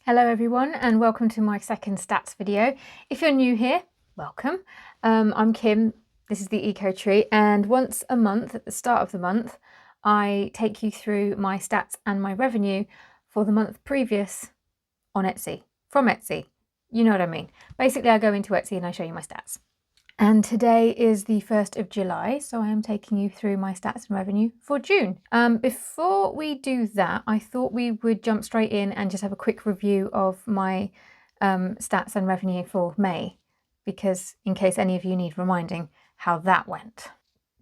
Hello everyone and welcome to my second stats video. If you're new here, welcome. I'm Kim, this is the Eco Tree, and once a month at the start of the month I take you through my stats and my revenue for the month previous on Etsy, from Etsy, you know what I mean. Basically I go into Etsy and I show you my stats. And today is the 1st of July, so I am taking you through my stats and revenue for June. Before we do that, I thought we would jump straight in and just have a quick review of my stats and revenue for May, because in case any of you need reminding how that went.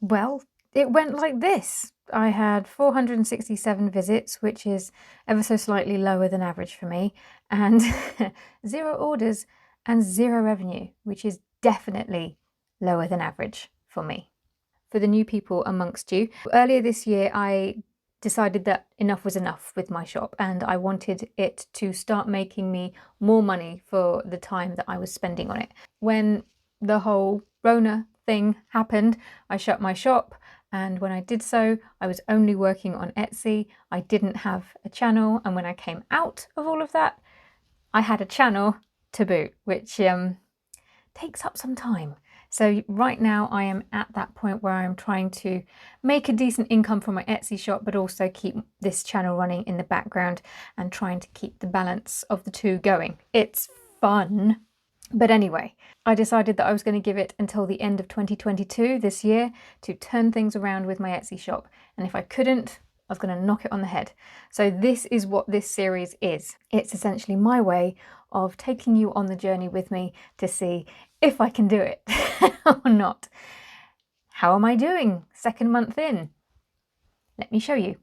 Well, it went like this. I had 467 visits, which is ever so slightly lower than average for me, and 0 orders and 0 revenue, which is definitely lower than average for me. For the new people amongst you, earlier this year I decided that enough was enough with my shop and I wanted it to start making me more money for the time that I was spending on it. When the whole Rona thing happened, I shut my shop, and when I did so, I was only working on Etsy. I didn't have a channel, and when I came out of all of that, I had a channel to boot, which takes up some time. So right now I am at that point where I'm trying to make a decent income from my Etsy shop, but also keep this channel running in the background and trying to keep the balance of the two going. It's fun. But anyway, I decided that I was going to give it until the end of 2022 this year to turn things around with my Etsy shop. And if I couldn't, I was going to knock it on the head. So this is what this series is. It's essentially my way of taking you on the journey with me to see if I can do it or not. How am I doing? Second month in. Let me show you.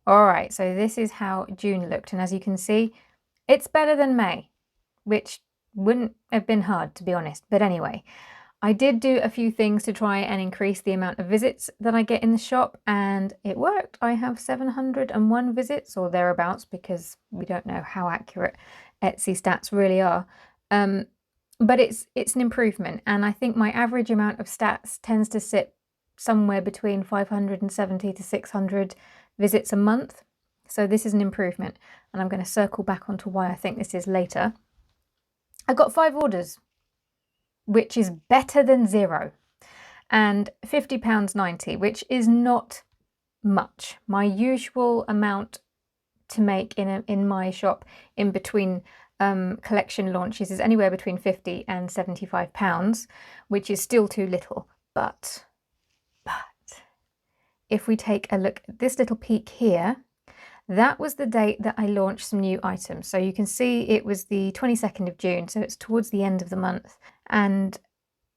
All right, so this is how June looked. And as you can see, it's better than May, which wouldn't have been hard, to be honest. But anyway, I did do a few things to try and increase the amount of visits that I get in the shop, and it worked. I have 701 visits or thereabouts, because we don't know how accurate Etsy stats really are. But it's an improvement, and I think my average amount of stats tends to sit somewhere between 570 to 600 visits a month. So this is an improvement, and I'm going to circle back onto why I think this is later. I got 5 orders, which is better than 0, and £50.90, which is not much. My usual amount to make in my shop in between collection launches is anywhere between £50 and £75, which is still too little. But if we take a look at this little peek here, that was the date that I launched some new items. So you can see it was the 22nd of June, so it's towards the end of the month, and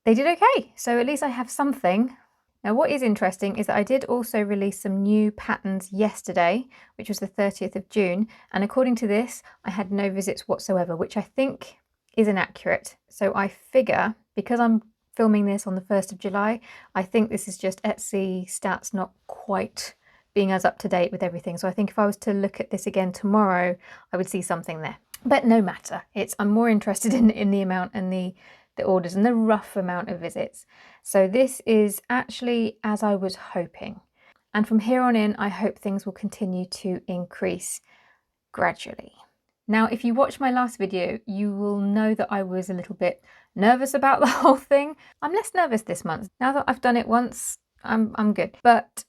they did okay. So at least I have something. Now what is interesting is that I did also release some new patterns yesterday, which was the 30th of June, and according to this I had no visits whatsoever, which I think is inaccurate. So I figure, because I'm filming this on the 1st of July, I think this is just Etsy stats not quite being as up to date with everything. So I think if I was to look at this again tomorrow, I would see something there. But no matter, I'm more interested in the amount and the orders and the rough amount of visits. So this is actually as I was hoping. And from here on in, I hope things will continue to increase gradually. Now, if you watched my last video, you will know that I was a little bit nervous about the whole thing. I'm less nervous this month. Now that I've done it once, I'm good. But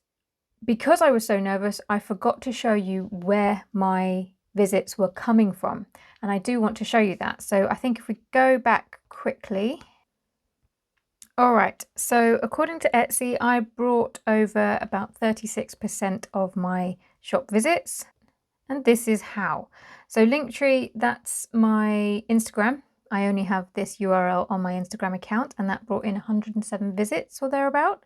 because I was so nervous, I forgot to show you where my visits were coming from, and I do want to show you that. So I think if we go back quickly. All right, so according to Etsy, I brought over about 36% of my shop visits, and this is how. So Linktree, that's my Instagram. I only have this URL on my Instagram account, and that brought in 107 visits or thereabout.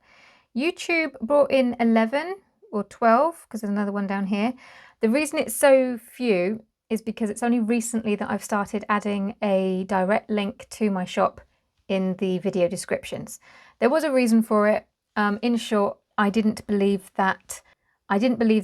YouTube brought in 11 or 12, because there's another one down here. The reason it's so few is because it's only recently that I've started adding a direct link to my shop in the video descriptions. There was a reason for it. In short, I didn't believe that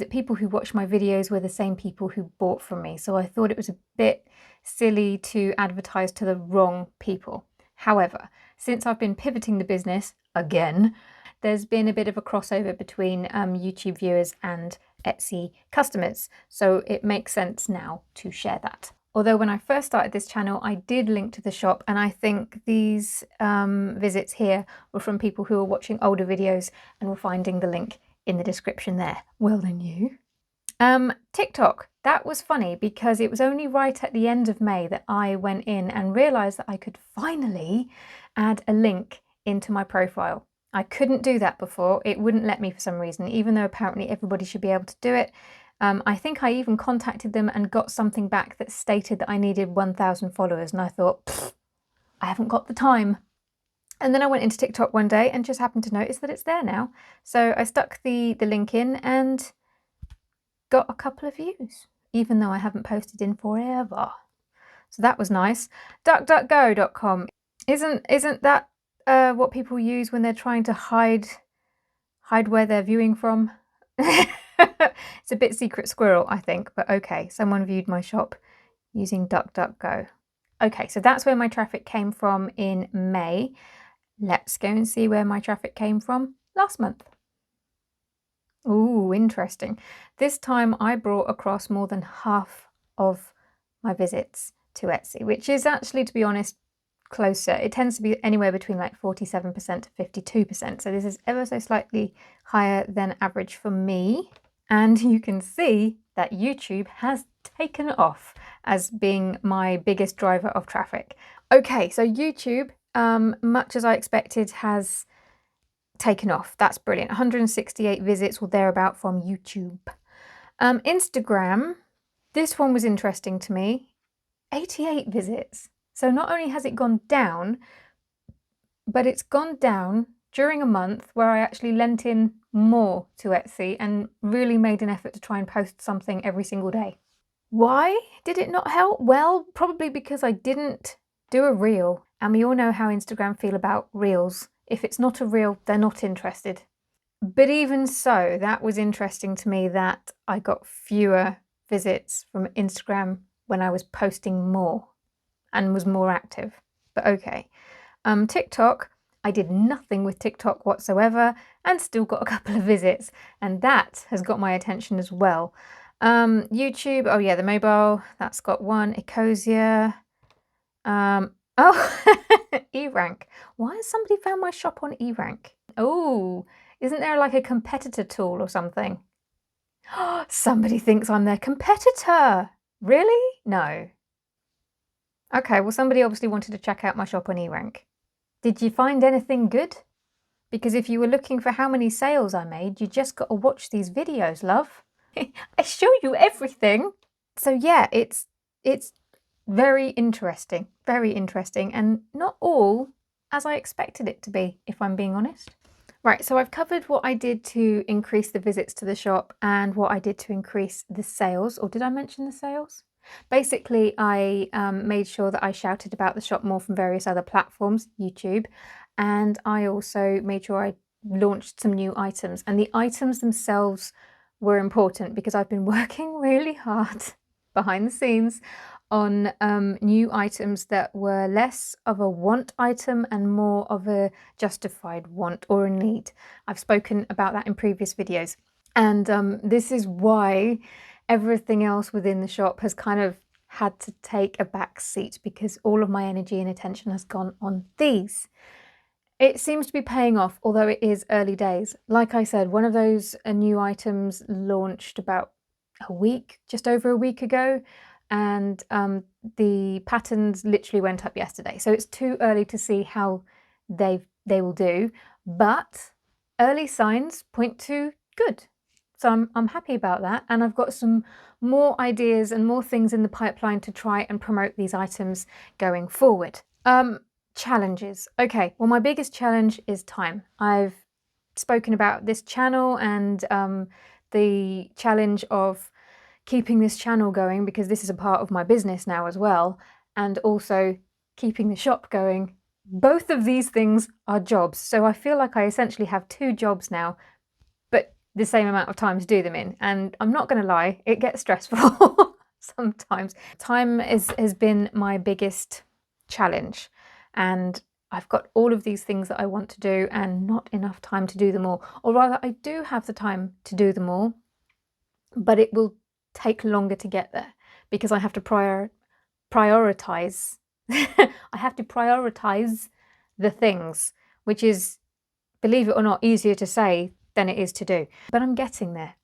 people who watch my videos were the same people who bought from me. So I thought it was a bit silly to advertise to the wrong people. However, since I've been pivoting the business again, there's been a bit of a crossover between YouTube viewers and Etsy customers. So it makes sense now to share that. Although when I first started this channel, I did link to the shop, and I think these visits here were from people who were watching older videos and were finding the link in the description there. Well done you. TikTok. That was funny because it was only right at the end of May that I went in and realised that I could finally add a link into my profile. I couldn't do that before. It wouldn't let me for some reason, even though apparently everybody should be able to do it. I think I even contacted them and got something back that stated that I needed 1,000 followers, and I thought, I haven't got the time. And then I went into TikTok one day and just happened to notice that it's there now. So I stuck the link in and got a couple of views, even though I haven't posted in forever. So that was nice. DuckDuckGo.com. Isn't that what people use when they're trying to hide where they're viewing from? It's a bit secret squirrel, I think, but okay. Someone viewed my shop using DuckDuckGo. Okay, so that's where my traffic came from in May. Let's go and see where my traffic came from last month. Ooh, interesting. This time I brought across more than half of my visits to Etsy, which is actually, to be honest, closer. It tends to be anywhere between like 47% to 52%. So this is ever so slightly higher than average for me. And you can see that YouTube has taken off as being my biggest driver of traffic. Okay, so YouTube, much as I expected, has taken off. That's brilliant. 168 visits or thereabout from YouTube. Instagram, this one was interesting to me. 88 visits. So not only has it gone down, but it's gone down during a month where I actually lent in more to Etsy and really made an effort to try and post something every single day. Why did it not help? Well, probably because I didn't do a reel, and we all know how Instagram feel about reels. If it's not a reel, they're not interested. But even so, that was interesting to me that I got fewer visits from Instagram when I was posting more and was more active. But okay. TikTok, I did nothing with TikTok whatsoever and still got a couple of visits, and that has got my attention as well. YouTube, oh yeah, the mobile, that's got one. Ecosia, oh, eRank. Why has somebody found my shop on eRank? Oh, isn't there like a competitor tool or something? Somebody thinks I'm their competitor. Really? No. Okay, well, somebody obviously wanted to check out my shop on eRank. Did you find anything good? Because if you were looking for how many sales I made, you just got to watch these videos, love. I show you everything. So yeah, it's very interesting, and not all as I expected it to be, if I'm being honest. Right, so I've covered what I did to increase the visits to the shop and what I did to increase the sales, or did I mention the sales? Basically, I made sure that I shouted about the shop more from various other platforms, YouTube, and I also made sure I launched some new items, and the items themselves were important because I've been working really hard behind the scenes on new items that were less of a want item and more of a justified want or a need. I've spoken about that in previous videos, and this is why everything else within the shop has kind of had to take a back seat, because all of my energy and attention has gone on these. It seems to be paying off, although it is early days. Like I said, one of those new items launched about just over a week ago, and the patterns literally went up yesterday. So it's too early to see how they will do, but early signs point to good. So I'm happy about that, and I've got some more ideas and more things in the pipeline to try and promote these items going forward. Challenges. Okay, well, my biggest challenge is time. I've spoken about this channel and the challenge of keeping this channel going, because this is a part of my business now as well, and also keeping the shop going. Both of these things are jobs, so I feel like I essentially have 2 jobs now, but the same amount of time to do them in, and I'm not going to lie, it gets stressful sometimes. Time has been my biggest challenge, and I've got all of these things that I want to do and not enough time to do them all. Or rather, I do have the time to do them all, but it will take longer to get there because I have to prioritize. I have to prioritize the things, which is, believe it or not, easier to say than it is to do. But I'm getting there.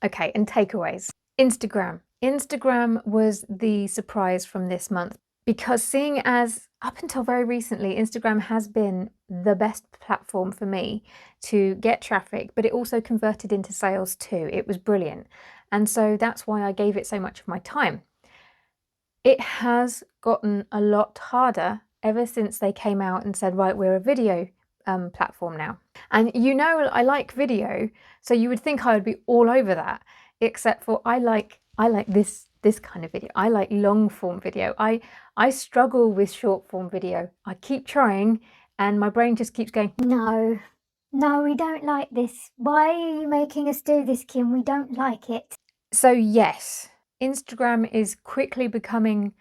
Okay, and takeaways. Instagram. Instagram was the surprise from this month, because seeing as up until very recently, Instagram has been the best platform for me to get traffic, but it also converted into sales too. It was brilliant. And so that's why I gave it so much of my time. It has gotten a lot harder ever since they came out and said, right, we're a video platform now. And you know, I like video, so you would think I would be all over that, except for I like this kind of video. I like long form video. I struggle with short form video. I keep trying and my brain just keeps going, No, we don't like this. Why are you making us do this, Kim? We don't like it. So yes, Instagram is quickly becoming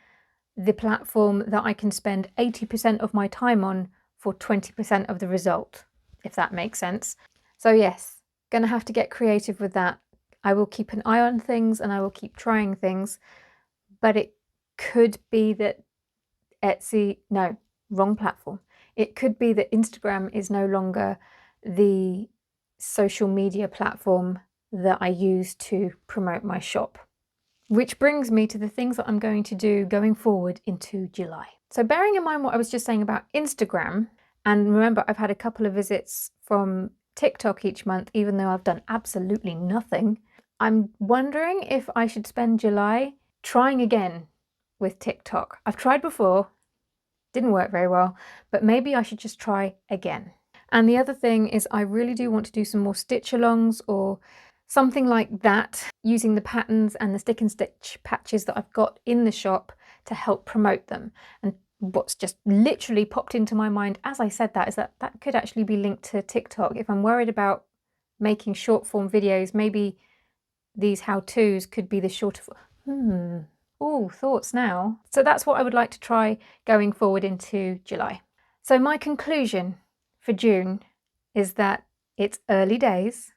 the platform that I can spend 80% of my time on for 20% of the result, if that makes sense. So yes, gonna have to get creative with that. I will keep an eye on things and I will keep trying things, but it could be that wrong platform. It could be that Instagram is no longer the social media platform that I use to promote my shop. Which brings me to the things that I'm going to do going forward into July. So bearing in mind what I was just saying about Instagram, and remember I've had a couple of visits from TikTok each month, even though I've done absolutely nothing, I'm wondering if I should spend July trying again with TikTok. I've tried before, didn't work very well, but maybe I should just try again. And the other thing is I really do want to do some more stitch alongs or something like that, using the patterns and the stick and stitch patches that I've got in the shop to help promote them. And what's just literally popped into my mind as I said that is that that could actually be linked to TikTok. If I'm worried about making short form videos, maybe these how-tos could be the shorter form. Oh, thoughts now. So that's what I would like to try going forward into July. So my conclusion for June is that it's early days,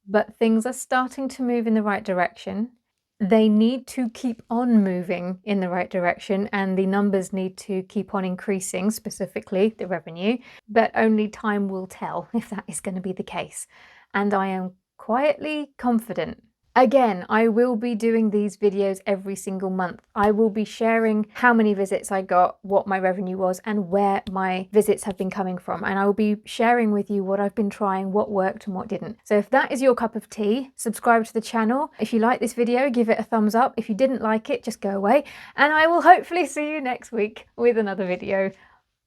but things are starting to move in the right direction. They need to keep on moving in the right direction and the numbers need to keep on increasing, specifically the revenue, but only time will tell if that is going to be the case. And I am quietly confident. Again, I will be doing these videos every single month. I will be sharing how many visits I got, what my revenue was, and where my visits have been coming from. And I will be sharing with you what I've been trying, what worked and what didn't. So if that is your cup of tea, subscribe to the channel. If you like this video, give it a thumbs up. If you didn't like it, just go away. And I will hopefully see you next week with another video.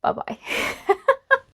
Bye-bye.